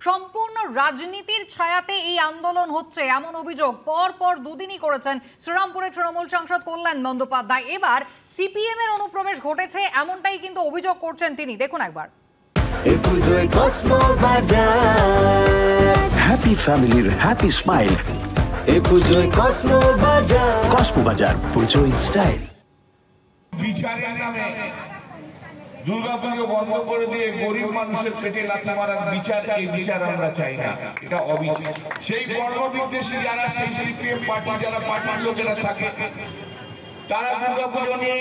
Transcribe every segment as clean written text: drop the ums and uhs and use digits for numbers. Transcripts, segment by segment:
সম্পূর্ণ রাজনীতির ছায়াতে এই আন্দোলন হচ্ছে এমন অভিযোগ পর দুদিনই করেছেন শ্রীরামপুরের তৃণমূল সাংসদ কল্যাণ বন্দ্যোপাধ্যায়। এবার সিপিএম এর অনুপ্রবেশ ঘটেছে এমনটাই কিন্তু অভিযোগ করছেন তিনি। দেখুন একবার। হ্যাপি ফ্যামিলির হ্যাপি স্মাইল। কসমো বাজার, পুজো ইন স্টাইল। বিচারের নামে দুর্গাপুজো বন্ধ করে দিয়ে গরিব মানুষের পেটে লাথি মারার বিচার, এই বিচার আমরা চাই না, এটা অবিচার। সেই কর্মবিদ্বেষী যারা, সেই সিপিএম পার্টি যারা পার্টির লোকেরা থাকে, তারা দুর্গাপুজো নিয়ে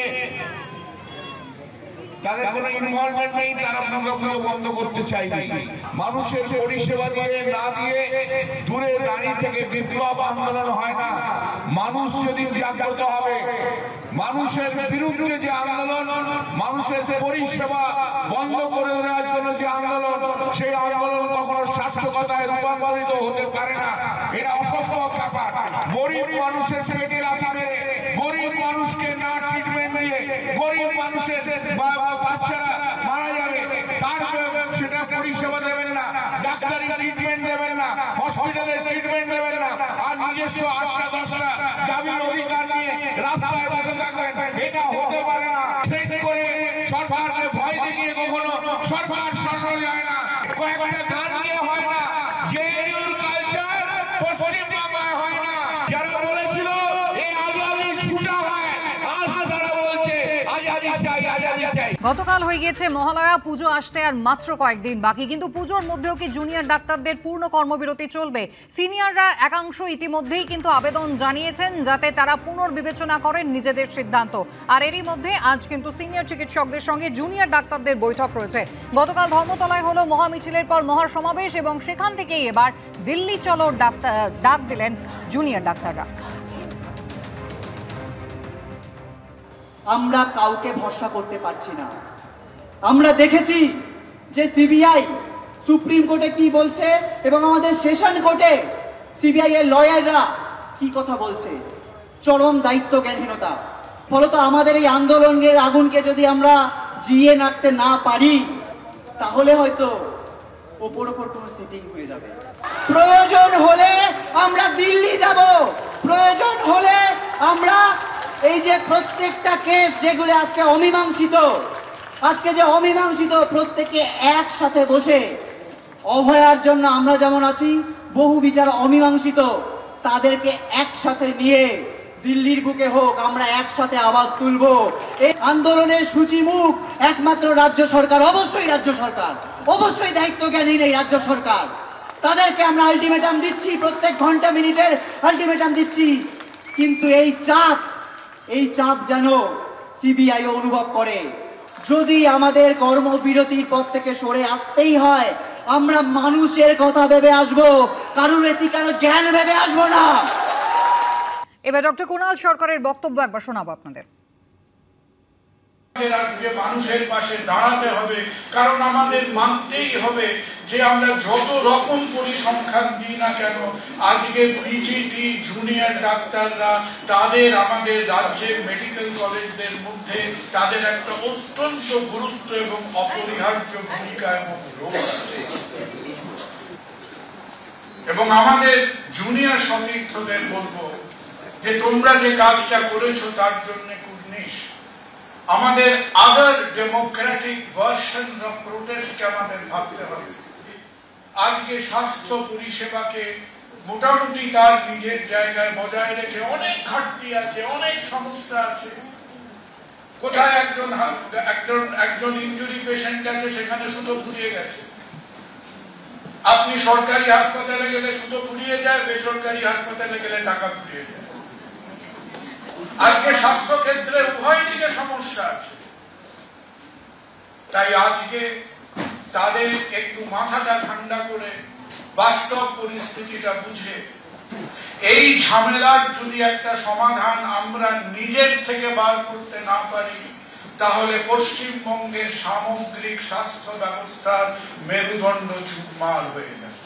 তাদের কোনো ইনভলভমেন্ট নেই, তারা দুর্গাপুজো বন্ধ করতে চাইবে। মানুষের পরিষেবা দিয়ে না দিয়ে দূরে দাঁড়িয়ে থেকে বিপ্লব আন্দোলন হয় না। মানুষ যদি জাগ্রত হবে, মানুষের বিরুদ্ধে যে আন্দোলন, মানুষের পরিষেবা বন্ধ করে দেওয়ার জন্য যে আন্দোলন, সেই আন্দোলন কখনো সার্থকতায় রূপান্তরিত হতে পারে না। এটা অসম্ভব ব্যাপার। গরিব মানুষের পেটে লাথি মেরে, গরিব মানুষকে না ট্রিটমেন্ট দিয়ে, গরিব মানুষের বাচ্চারা মারা যাবে, তার সেটা পরিষেবা দেবেন না, ডাক্তারি ট্রিটমেন্ট দেবেন না, হসপিটালের ট্রিটমেন্ট দেবেন না, আর নিজস্ব 8টা-10টা দাবির অধিকার নিয়ে রাস্তায় বসে থাকবেন, এটা হতে পারে না। করে সরকারকে ভয় দেখিয়ে কখনো সরকার সরানো যায় না। কয়েকটা গান দিয়ে হয় না, যে কালচার পশ্চিম বাংলায় হয় না। যারা বলেছিল এই আজাদি ছুটা হয়, আজ তারা বলছে আজাদি চাই, আজাদি চাই। গতকাল হয়ে গিয়েছে মহালয়া, পুজো আসতে আর মাত্র কয়েকদিন বাকি, কিন্তু পুজোর মধ্যেও কি জুনিয়র ডাক্তারদের পূর্ণ কর্মবিরতি চলবে? সিনিয়ররা একাংশ ইতিমধ্যেই কিন্তু আবেদন জানিয়েছেন যাতে তারা পুনর্বিবেচনা করেন নিজেদের সিদ্ধান্ত। আর এরই মধ্যে আজ কিন্তু সিনিয়র চিকিৎসকদের সঙ্গে জুনিয়র ডাক্তারদের বৈঠক রয়েছে। গতকাল ধর্মতলায় হলো মহামিছিলের পর মহাসমাবেশ এবং সেখান থেকেই এবার দিল্লি চলো ডাক দিলেন জুনিয়র ডাক্তাররা। আমরা কাউকে ভরসা করতে পারছি না। আমরা দেখেছি যে সিবিআই সুপ্রিম কোর্টে কি বলছে এবং আমাদের সেশন কোর্টে সিবিআই এর লয়াররা কি কথা বলছে। চরম দায়িত্ব জ্ঞানহীনতা। ফলত আমাদের এই আন্দোলনের আগুনকে যদি আমরা জিয়ে রাখতে না পারি, তাহলে হয়তো ওপর কোনো সেটিং হয়ে যাবে। প্রয়োজন হলে আমরা দিল্লি যাব, প্রয়োজন হলে আমরা এই যে প্রত্যেকটা কেস যেগুলো আজকে অমীমাংসিত, প্রত্যেককে একসাথে বসে অভয়ার জন্য আমরা যেমন আছি, বহু বিচার অমীমাংসিত, তাদেরকে একসাথে নিয়ে দিল্লির বুকে হোক, আমরা একসাথে আওয়াজ তুলব। এই আন্দোলনের সূচিমুখ একমাত্র রাজ্য সরকার, অবশ্যই দায়িত্ব জ্ঞানী এই রাজ্য সরকার। তাদেরকে আমরা আলটিমেটাম দিচ্ছি, প্রত্যেক ঘন্টা মিনিটের আলটিমেটাম দিচ্ছি। কিন্তু এই চাপ যেন সিবিআই অনুভব করে। যদি আমাদের কর্মবিরতির পর থেকে সরে আসতেই হয়, আমরা মানুষের কথা ভেবে আসবো, কারোর এথিক্যাল জ্ঞান ভেবে আসবো না। এবার ডক্টর কুণাল সরকারের বক্তব্য একবার শোনাবো আপনাদের। আজকে মানুষের পাশে দাঁড়াতে হবে, কারণ আমাদের মানতেই হবে যে আমরা যত রকম পরিসংখ্যান দিই না কেন, আজকে পিজিটি জুনিয়র ডাক্তাররা তাদের আমাদের রাজ্যের মেডিকেল কলেজদের মধ্যে তাদের একটা অত্যন্ত গুরুত্ব এবং অপরিহার্য ভূমিকা এবং রোল আছে। এবং আমাদের জুনিয়র সতীর্থদের বলবো যে তোমরা যে কাজটা করেছো তার জন্য কুর্নিশ। আমাদের আদার ডেমোক্রেটিক ভার্সনস অফ প্রোটেস্ট আমাদের ভাবতে হবে। আজকে স্বাস্থ্য পরিষেবাকে মোটামুটি তার নিজের জায়গায় বজায় রেখে অনেক ঘাটতি আছে, অনেক সমস্যা আছে। কোথায় একজন ইনজুরি পেশেন্ট আছে, সেখানে সুতো ফুরিয়ে গেছে। আপনি সরকারি হাসপাতালে গেলে সুতো ফুরিয়ে যায়, বেসরকারি হাসপাতালে গেলে টাকা ফুরিয়ে যায়। আজকে স্বাস্থ্য ক্ষেত্রে উভয় দিকে সমস্যা আছে। তাই আজকে তাদের একটু মাথাটা ঠান্ডা করে বাস্তব পরিস্থিতিটা বুঝে এই ঝামেলার যদি একটা সমাধান আমরা নিজের থেকে বার করতে না পারি, তাহলে পশ্চিমবঙ্গের সামগ্রিক স্বাস্থ্য ব্যবস্থার মেরুদণ্ড চুরমার হয়ে যাবে।